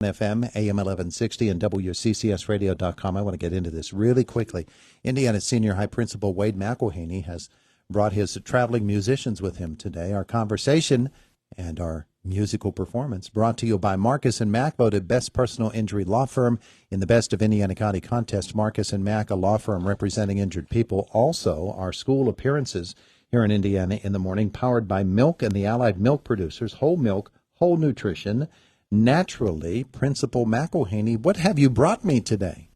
FM, AM 1160, and WCCSradio.com. I want to get into this really quickly. Indiana Senior High Principal Wade McElhaney has brought his traveling musicians with him today. Our conversation and our musical performance brought to you by Marcus & Mack, voted best personal injury law firm in the Best of Indiana County contest. Marcus & Mack, a law firm representing injured people. Also, our school appearances here in Indiana in the morning, powered by Milk and the Allied Milk Producers, whole milk, whole nutrition, naturally. Principal McElhaney, what have you brought me today?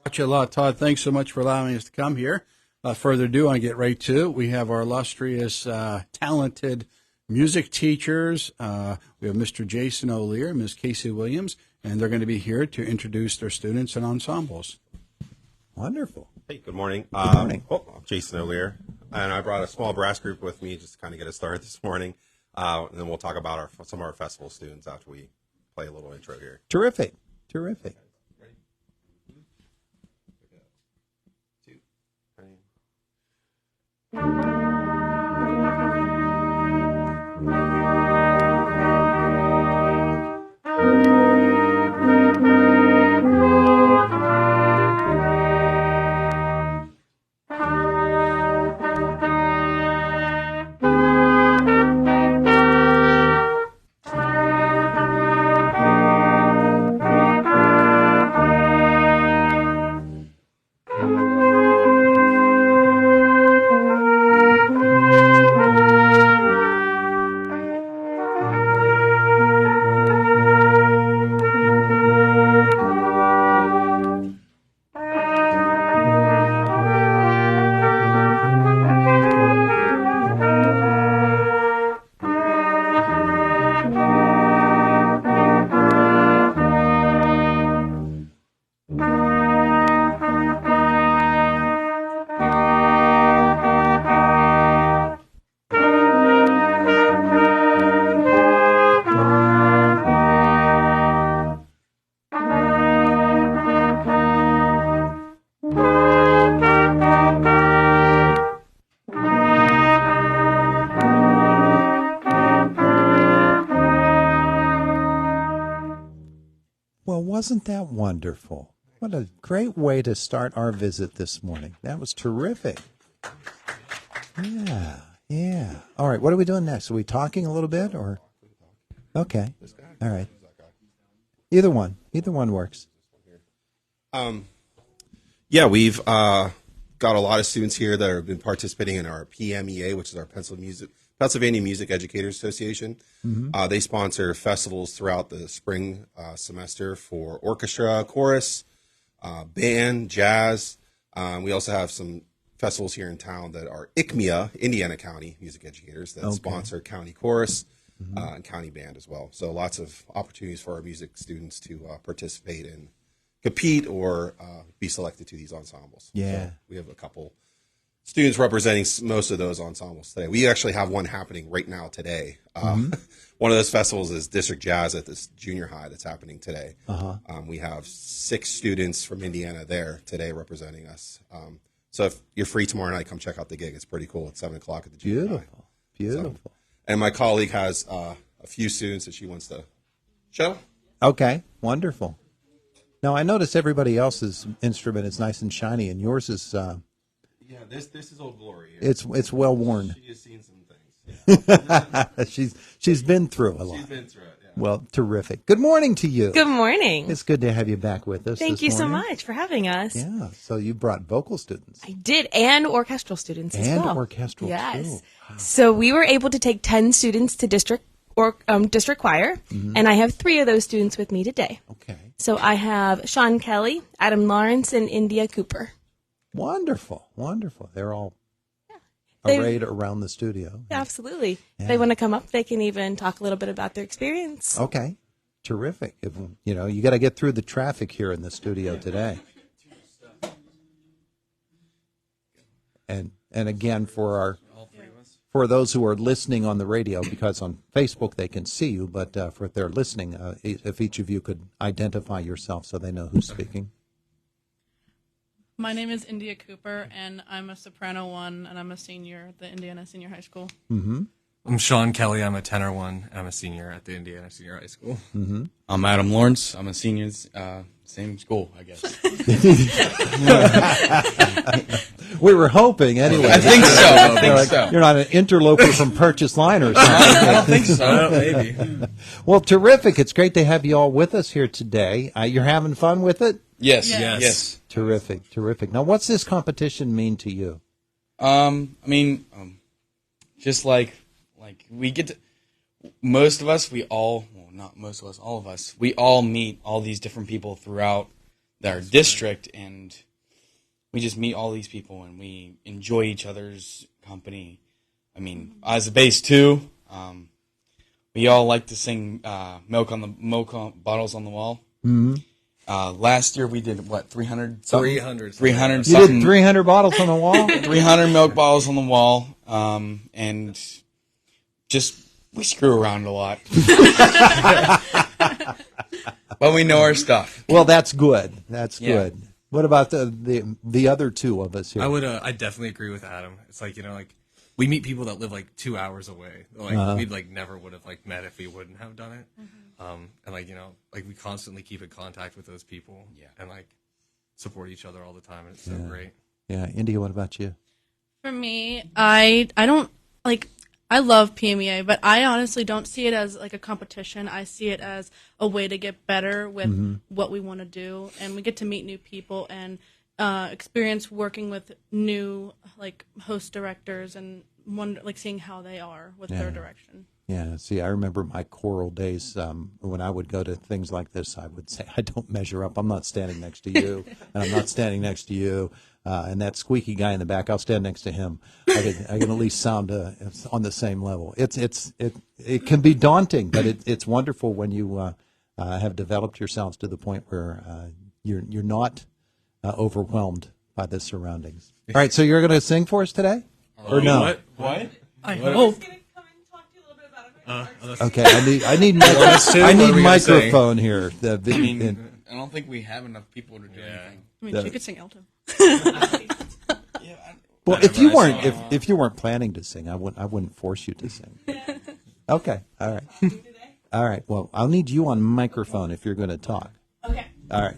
Brought you a lot, Todd. Thanks so much for allowing us to come here. Without further ado, I get right to it. We have our illustrious, talented music teachers. We have Mr. Jason O'Lear, Ms. Casey Williams, and they're going to be here to introduce their students and ensembles. Wonderful. Hey, good morning. Good morning. I'm Jason O'Lear, and I brought a small brass group with me just to kind of get us started this morning, and then we'll talk about some of our festival students after we play a little intro here. Terrific. Terrific. Ready? 2, 3. Well, wasn't that wonderful? What a great way to start our visit this morning. That was terrific. Yeah. All right, what are we doing next? Are we talking a little bit or? Okay. All right. Either one works. Yeah, we've got a lot of students here that have been participating in our PMEA, which is our Pennsylvania Music Educators Association. Mm-hmm. They sponsor festivals throughout the spring semester for orchestra, chorus, band, jazz. We also have some festivals here in town that are PMEA, Indiana County Music Educators, that sponsor county chorus and county band as well. So lots of opportunities for our music students to participate and compete or be selected to these ensembles. Yeah. So we have a couple students representing most of those ensembles today. We actually have one happening right now today. One of those festivals is District Jazz at this junior high that's happening today. We have 6 students from Indiana there today representing us. So if you're free tomorrow night, come check out the gig. It's pretty cool. It's 7 o'clock at the junior high. Beautiful. So, and my colleague has a few students that she wants to show. Okay, wonderful. Now, I notice everybody else's instrument is nice and shiny, and yours is... Yeah, this is Old Glory. It's well worn. She has seen some things. Yeah. she's been through a lot. She's been through it. Yeah. Well, terrific. Good morning to you. Good morning. It's good to have you back with us. Thank you this so morning. much for having us. Yeah. So you brought vocal students. I did, and orchestral students as well. And orchestral yes. too. Wow. So we were able to take 10 students to district choir, and I have 3 of those students with me today. Okay. So I have Sean Kelly, Adam Lawrence, and India Cooper. Wonderful. They're all arrayed around the studio. Absolutely. Yeah. If they want to come up, they can even talk a little bit about their experience. Okay. Terrific. You got to get through the traffic here in the studio today. And again, for those who are listening on the radio, because on Facebook they can see you, but for if they're listening, if each of you could identify yourself so they know who's speaking. My name is India Cooper, and I'm a soprano 1, and I'm a senior at the Indiana Senior High School. Mm-hmm. I'm Sean Kelly. I'm a tenor one. I'm a senior at the Indiana Senior High School. I'm Adam Lawrence. I'm a senior, same school, I guess. We were hoping anyway. I think so. I think so. You're not an interloper from Purchase Line or something. I don't think so. Maybe. Well, terrific. It's great to have you all with us here today. You're having fun with it? Yes. Yes. Yes. Terrific, terrific. Now, what's this competition mean to you? Just like we get to, most of us, not most of us, all of us, we all meet all these different people throughout our district, and we just meet all these people, and we enjoy each other's company. I mean, as a bass too, we all like to sing milk bottles on the wall. Mm-hmm. Last year we did what, 300 something? 300. 300 You something. did 300 bottles on the wall? 300 milk bottles on the wall, and just we screw around a lot. But we know our stuff. Well, that's good. That's Yeah. good. What about the other two of us here? I definitely agree with Adam. It's like, we meet people that live like 2 hours away. Like we never would have met if we wouldn't have done it. And we constantly keep in contact with those people. Yeah. And support each other all the time, and it's so great. Yeah, India, what about you? For me, I don't I love PMEA, but I honestly don't see it as a competition. I see it as a way to get better with what we want to do, and we get to meet new people and experience working with new host directors and seeing how they are with their direction. Yeah, see, I remember my choral days when I would go to things like this. I would say, I don't measure up. I'm not standing next to you, and I'm not standing next to you. And that squeaky guy in the back, I'll stand next to him. I can at least sound on the same level. It can be daunting, but it's wonderful when you have developed yourselves to the point where you're not overwhelmed by the surroundings. All right, so you're going to sing for us today, or no? What? I hope. Okay, I need microphone here. I don't think we have enough people to do anything. I mean, she could sing alto. Well, if you weren't planning to sing, I wouldn't force you to sing. Okay, all right, all right. Well, I'll need you on microphone if you're going to talk. Okay. All right,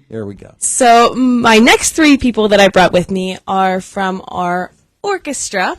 here we go. So my next three people that I brought with me are from our orchestra,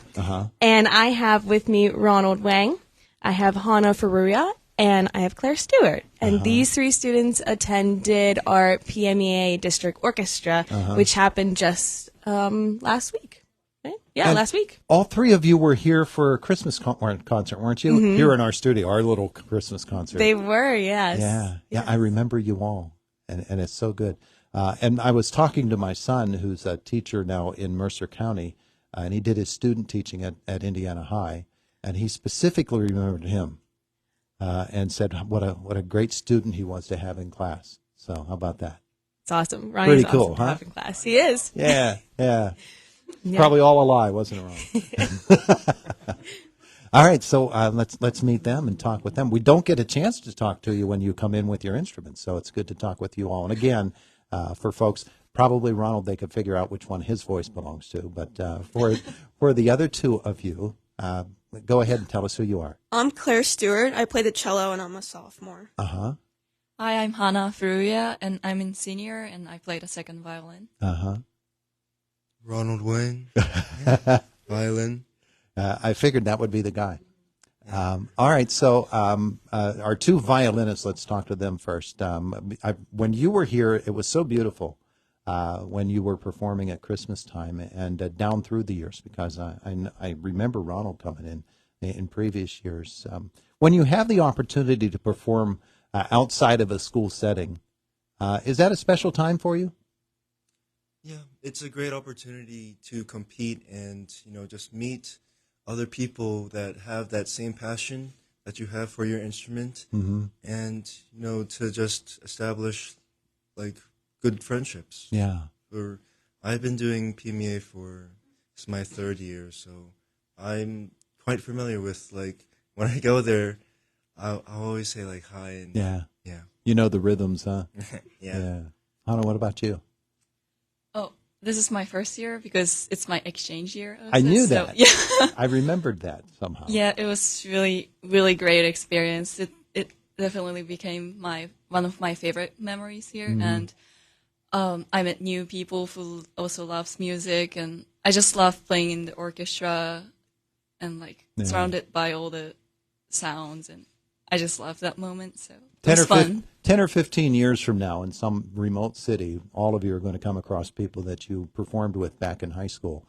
and I have with me Ronald Wang, I have Hannah Faruya, and I have Claire Stewart. And these three students attended our PMEA District Orchestra, which happened just last week. Right? Yeah, And last week. All three of you were here for a Christmas concert, weren't you? Here in our studio, our little Christmas concert. They were, yes. Yeah, I remember you all, and it's so good. And I was talking to my son, who's a teacher now in Mercer County, and he did his student teaching at Indiana High, and he specifically remembered him and said what a great student he was to have in class. So how about that? It's awesome. Pretty Ronnie's cool, awesome to huh? have in class. He is. Yeah. Yeah. Probably all a lie, wasn't it, Ron? All right, so let's meet them and talk with them. We don't get a chance to talk to you when you come in with your instruments, so it's good to talk with you all. And again, for folks, probably Ronald, they could figure out which one his voice belongs to. But for the other two of you, go ahead and tell us who you are. I'm Claire Stewart. I play the cello, and I'm a sophomore. Uh-huh. Hi, I'm Hannah Faruya, and I'm in senior, and I play the second violin. Uh-huh. Ronald Wayne, violin. I figured that would be the guy. All right, so our two violinists, let's talk to them first. When you were here, it was so beautiful when you were performing at Christmas time and down through the years, because I remember Ronald coming in previous years. When you have the opportunity to perform outside of a school setting, is that a special time for you? Yeah, it's a great opportunity to compete and, just meet other people that have that same passion that you have for your instrument, and, to just establish, good friendships. Yeah. I've been doing PMEA it's my third year, so I'm quite familiar with, when I go there, I'll always say, hi, and Yeah. yeah. You know the rhythms, huh? Yeah. Hannah, what about you? Oh, this is my first year because it's my exchange year. I knew So, that. yeah. I remembered that somehow. Yeah, it was really, really great experience. It definitely became one of my favorite memories here. And I met new people who also loves music, and I just love playing in the orchestra and surrounded by all the sounds, and I just love that moment. So it was fun. 10 or 15 years from now in some remote city, all of you are going to come across people that you performed with back in high school,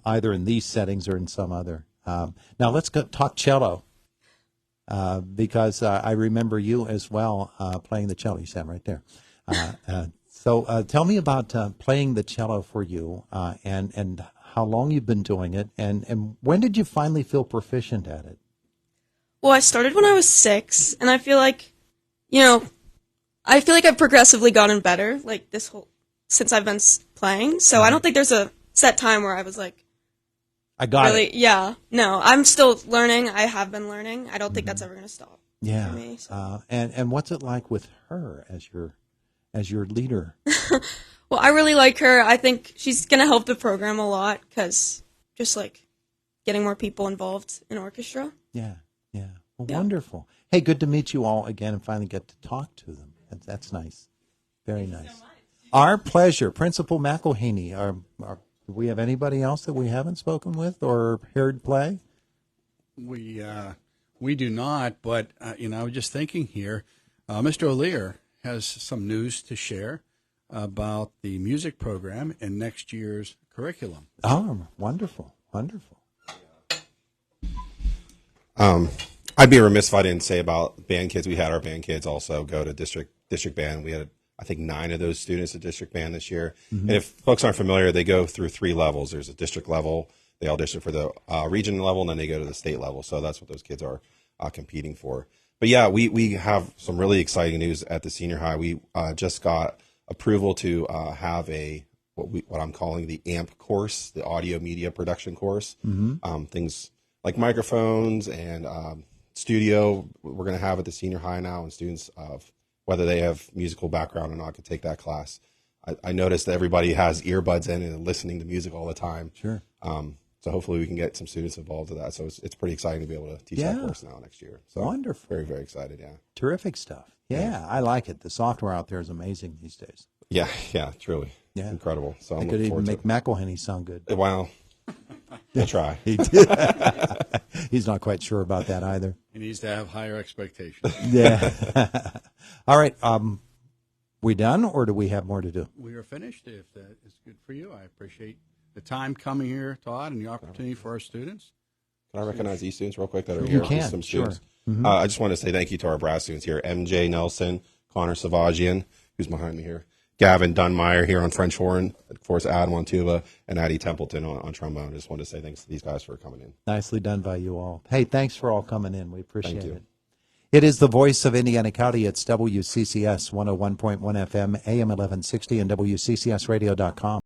either in these settings or in some other. Now let's talk cello, because I remember you as well playing the cello. You sat right there. So tell me about playing the cello for you, and how long you've been doing it, and when did you finally feel proficient at it? Well, I started when I was 6, and I feel like, I've progressively gotten better, since I've been playing. So I don't think there's a set time where I was like, I got it. Yeah, no, I'm still learning. I have been learning. I don't think that's ever going to stop. Yeah. For me, so. And what's it like with her as your leader? Well, I really like her. I think she's going to help the program a lot, because just getting more people involved in orchestra. Yeah. Well, wonderful. Hey, good to meet you all again and finally get to talk to them. That's nice. Very nice. So our pleasure. Principal McElhaney, do we have anybody else that we haven't spoken with or heard play? We do not, but I was just thinking here, Mr. O'Lear has some news to share about the music program and next year's curriculum. Oh, wonderful. I'd be remiss if I didn't say about band kids. We had our band kids also go to district band. We had, I think, 9 of those students at district band this year. Mm-hmm. And if folks aren't familiar, they go through 3 levels. There's a district level. They audition for the region level, and then they go to the state level. So that's what those kids are competing for. But yeah, we have some really exciting news at the senior high. We just got approval to have what I'm calling the AMP course, the audio media production course. Mm-hmm. Things like microphones and studio we're going to have at the senior high now, and students whether they have musical background or not could take that class. I noticed that everybody has earbuds in and listening to music all the time. Sure. So hopefully we can get some students involved with that. So it's pretty exciting to be able to teach that course now next year. So wonderful. Very, very excited, yeah. Terrific stuff. Yeah, I like it. The software out there is amazing these days. Yeah, truly. Yeah. It's incredible. So I could even make McElhaney sound good. Wow. I'll try. He's not quite sure about that either. He needs to have higher expectations. Yeah. All right. We done, or do we have more to do? We are finished. If that is good for you, I appreciate the time coming here, Todd, and the opportunity for our students. Can I recognize these students real quick that are here? You can, some sure. Students. Mm-hmm. I just want to say thank you to our brass students here. MJ Nelson, Connor Savagian, who's behind me here, Gavin Dunmeyer here on French horn, of course, Adam on tuba, and Addie Templeton on trombone. I just want to say thanks to these guys for coming in. Nicely done by you all. Hey, thanks for all coming in. We appreciate Thank you. it. It is the voice of Indiana County. It's WCCS 101.1 FM, AM 1160, and WCCSradio.com.